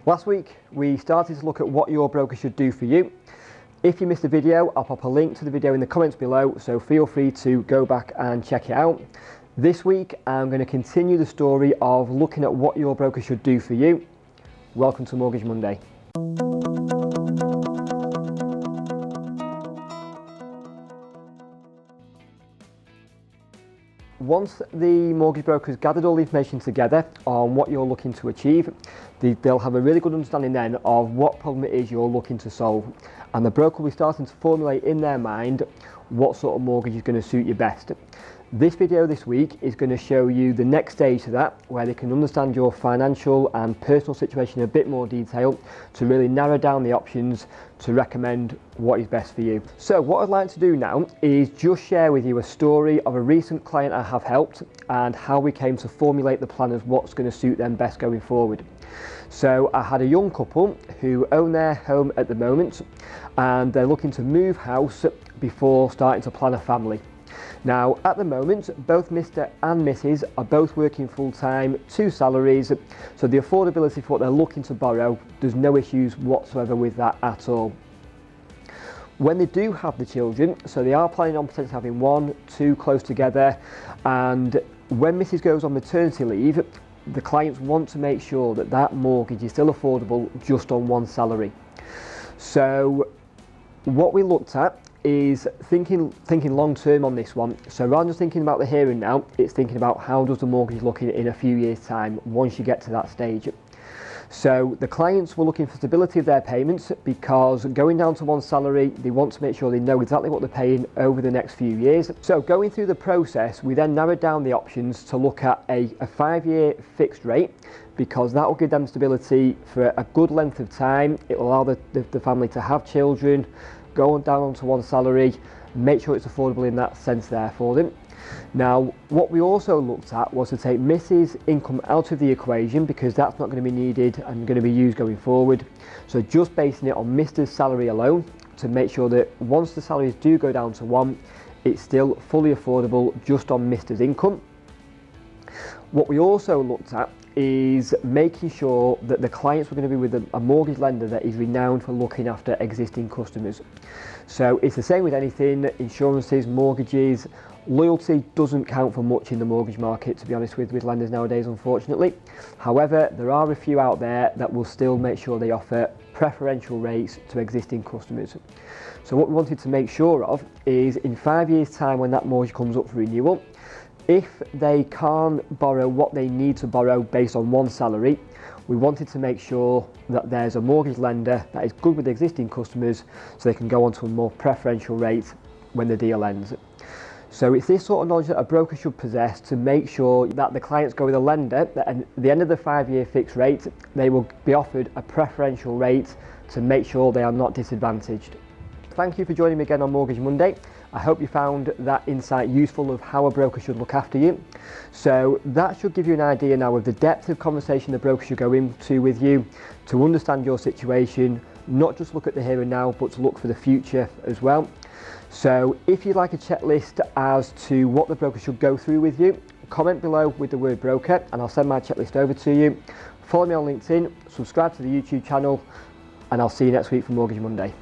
Last week we started to look at what your broker should do for you. If you missed the video, I'll pop a link to the video in the comments below, so feel free to go back and check it out. This week I'm going to continue the story of looking at what your broker should do for you. Welcome to Mortgage Monday. Once the mortgage broker has gathered all the information together on what you're looking to achieve, they'll have a really good understanding then of what problem it is you're looking to solve, and the broker will be starting to formulate in their mind what sort of mortgage is going to suit you best. This video this week is going to show you the next stage to that, where they can understand your financial and personal situation in a bit more detail to really narrow down the options to recommend what is best for you. So what I'd like to do now is just share with you a story of a recent client I have helped and how we came to formulate the plan of what's going to suit them best going forward. So I had a young couple who own their home at the moment and they're looking to move house before starting to plan a family. Now, at the moment, both Mr. and Mrs. are both working full-time, 2 salaries, so the affordability for what they're looking to borrow, there's no issues whatsoever with that at all. When they do have the children, so they are planning on potentially having 1, 2 close together, and when Mrs. goes on maternity leave, the clients want to make sure that that mortgage is still affordable just on 1 salary. So what we looked at is thinking long term on this one. So rather than just thinking about the here and now, it's thinking about how does the mortgage look in a few years time once you get to that stage. So the clients were looking for stability of their payments because going down to 1 salary, they want to make sure they know exactly what they're paying over the next few years. So going through the process, we then narrowed down the options to look at a 5-year fixed rate, because that will give them stability for a good length of time. It will allow the family to have children, go down onto 1 salary, make sure it's affordable in that sense there for them. Now, what we also looked at was to take Mrs. income out of the equation, because that's not going to be needed and going to be used going forward. So just basing it on Mr.'s salary alone to make sure that once the salaries do go down to 1, it's still fully affordable just on Mr.'s income. What we also looked at is making sure that the clients were going to be with a mortgage lender that is renowned for looking after existing customers. So it's the same with anything, insurances, mortgages. Loyalty doesn't count for much in the mortgage market, to be honest with lenders nowadays, unfortunately. However, there are a few out there that will still make sure they offer preferential rates to existing customers. So what we wanted to make sure of is in 5 years' time, when that mortgage comes up for renewal, if they can't borrow what they need to borrow based on 1 salary, we wanted to make sure that there's a mortgage lender that is good with existing customers so they can go on to a more preferential rate when the deal ends. So it's this sort of knowledge that a broker should possess to make sure that the clients go with a lender that at the end of the 5-year fixed rate, they will be offered a preferential rate to make sure they are not disadvantaged. Thank you for joining me again on Mortgage Monday. I hope you found that insight useful of how a broker should look after you. So that should give you an idea now of the depth of conversation the broker should go into with you to understand your situation, not just look at the here and now, but to look for the future as well. So if you'd like a checklist as to what the broker should go through with you, comment below with the word broker and I'll send my checklist over to you. Follow me on LinkedIn, subscribe to the YouTube channel, and I'll see you next week for Mortgage Monday.